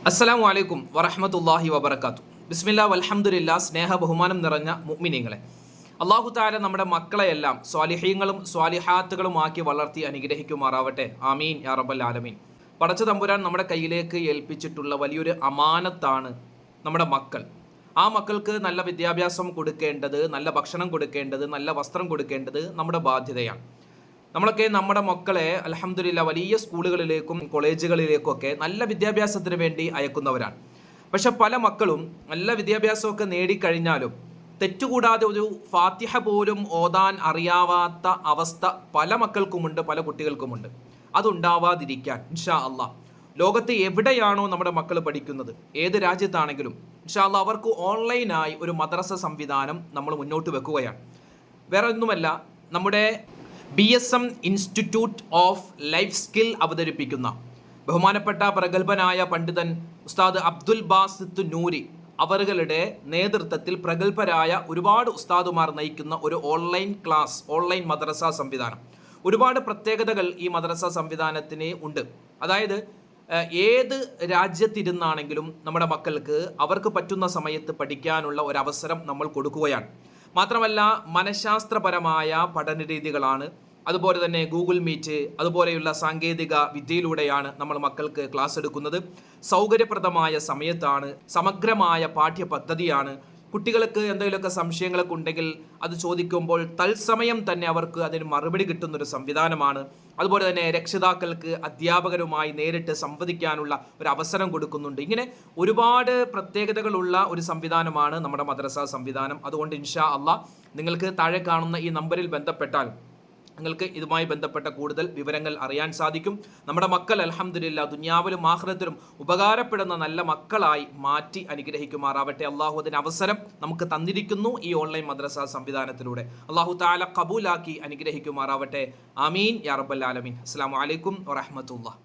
അസ്സലാമു അലൈക്കും വറഹ്മത്തുള്ളാഹി വബറകാതുഹു. ബിസ്മില്ലാ വൽഹംദുലില്ലാ. സ്നേഹ ബഹുമാനം നിറഞ്ഞ മുഅ്മിനീങ്ങളെ, അല്ലാഹു തആല നമ്മുടെ മക്കളെയെല്ലാം സ്വാലിഹീങ്ങളും സ്വാലിഹാത്തുകളുമാക്കി വളർത്തി അനുഗ്രഹിക്കുമാറാവട്ടെ. ആമീൻ യാ റബ്ബൽ ആലമീൻ. പടച്ച തമ്പുരാൻ നമ്മുടെ കയ്യിലേക്ക് ഏൽപ്പിച്ചിട്ടുള്ള വലിയൊരു അമാനത്താണ് നമ്മുടെ മക്കൾ. ആ മക്കൾക്ക് നല്ല വിദ്യാഭ്യാസം കൊടുക്കേണ്ടത്, നല്ല ഭക്ഷണം കൊടുക്കേണ്ടത്, നല്ല വസ്ത്രം കൊടുക്കേണ്ടത് നമ്മുടെ ബാധ്യതയാണ്. നമ്മളൊക്കെ നമ്മുടെ മക്കളെ അൽഹംദുലില്ലാ വലിയ സ്കൂളുകളിലേക്കും കോളേജുകളിലേക്കൊക്കെ നല്ല വിദ്യാഭ്യാസത്തിന് വേണ്ടി അയക്കുന്നവരാണ്. പക്ഷെ പല മക്കളും നല്ല വിദ്യാഭ്യാസമൊക്കെ നേടിക്കഴിഞ്ഞാലും തെറ്റുകൂടാതെ ഒരു ഫാത്തിഹ പോലും ഓതാൻ അറിയാവാത്ത അവസ്ഥ പല മക്കൾക്കുമുണ്ട്, പല കുട്ടികൾക്കുമുണ്ട്. അതുണ്ടാവാതിരിക്കാൻ ഇൻഷാ അള്ളാഹ് ലോകത്ത് എവിടെയാണോ നമ്മുടെ മക്കൾ പഠിക്കുന്നത്, ഏത് രാജ്യത്താണെങ്കിലും ഇൻഷാ അള്ളാഹ് അവർക്ക് ഓൺലൈനായി ഒരു മദ്രസ സംവിധാനം നമ്മൾ മുന്നോട്ട് വെക്കുകയാണ്. വേറെ ഒന്നുമല്ല, നമ്മുടെ BSM institute of life skill അവതരിപ്പിക്കുന്ന ബഹുമാനപ്പെട്ട പ്രഗത്ഭനായ പണ്ഡിതൻ ഉസ്താദ് അബ്ദുൽ ബാസിത്ത് നൂരി അവരുടെ നേതൃത്വത്തിൽ പ്രഗത്ഭരായ ഒരുപാട് ഉസ്താദുമാർ നയിക്കുന്ന ഒരു ഓൺലൈൻ മദ്രസ സംവിധാനം. ഒരുപാട് പ്രത്യേകതകൾ ഈ മദ്രസ സംവിധാനത്തിന് ഉണ്ട്. അതായത് ഏത് രാജ്യത്തിരുന്നാണെങ്കിലും നമ്മുടെ മക്കൾക്ക് അവർക്ക് പറ്റുന്ന സമയത്ത് പഠിക്കാനുള്ള ഒരവസരം നമ്മൾ കൊടുക്കുകയാണ്. മാത്രമല്ല മനഃശാസ്ത്രപരമായ പഠന രീതികളാണ്. അതുപോലെ തന്നെ ഗൂഗിൾ മീറ്റ് അതുപോലെയുള്ള സാങ്കേതിക വിദ്യയിലൂടെയാണ് നമ്മൾ മക്കൾക്ക് ക്ലാസ് എടുക്കുന്നത്. സൗകര്യപ്രദമായ സമയത്താണ്, സമഗ്രമായ പാഠ്യപദ്ധതിയാണ്. കുട്ടികൾക്ക് എന്തെങ്കിലുമൊക്കെ സംശയങ്ങളൊക്കെ ഉണ്ടെങ്കിൽ അത് ചോദിക്കുമ്പോൾ തത്സമയം തന്നെ അവർക്ക് അതിന് മറുപടി കിട്ടുന്നൊരു സംവിധാനമാണ്. അതുപോലെ തന്നെ രക്ഷിതാക്കൾക്ക് അധ്യാപകരുമായി നേരിട്ട് സംവദിക്കാനുള്ള ഒരു അവസരം കൊടുക്കുന്നുണ്ട്. ഇങ്ങനെ ഒരുപാട് പ്രത്യേകതകളുള്ള ഒരു സംവിധാനമാണ് നമ്മുടെ മദ്രസ സംവിധാനം. അതുകൊണ്ട് ഇൻഷാ അള്ളാഹ് നിങ്ങൾക്ക് താഴെ കാണുന്ന ഈ നമ്പറിൽ ബന്ധപ്പെട്ടാൽ നിങ്ങൾക്ക് ഇതുമായി ബന്ധപ്പെട്ട കൂടുതൽ വിവരങ്ങൾ അറിയാൻ സാധിക്കും. നമ്മുടെ മക്കൾ അൽഹംദുലില്ലാ ദുനിയാവിലും ആഖിറത്തിലും ഉപകാരപ്പെടുന്ന നല്ല മക്കളായി മാറ്റി അനുഗ്രഹിക്കുമാറാവട്ടെ. അള്ളാഹു അതിന് അവസരം നമുക്ക് തന്നിരിക്കുന്നു ഈ ഓൺലൈൻ മദ്രസ സംവിധാനത്തിലൂടെ. അള്ളാഹു തആല ഖബൂലാക്കി അനുഗ്രഹിക്കുമാറാവട്ടെ. ആമീൻ യാ റബ്ബൽ ആലമീൻ. അസ്സലാമു അലൈക്കും വറഹ്മത്തുള്ളാഹി.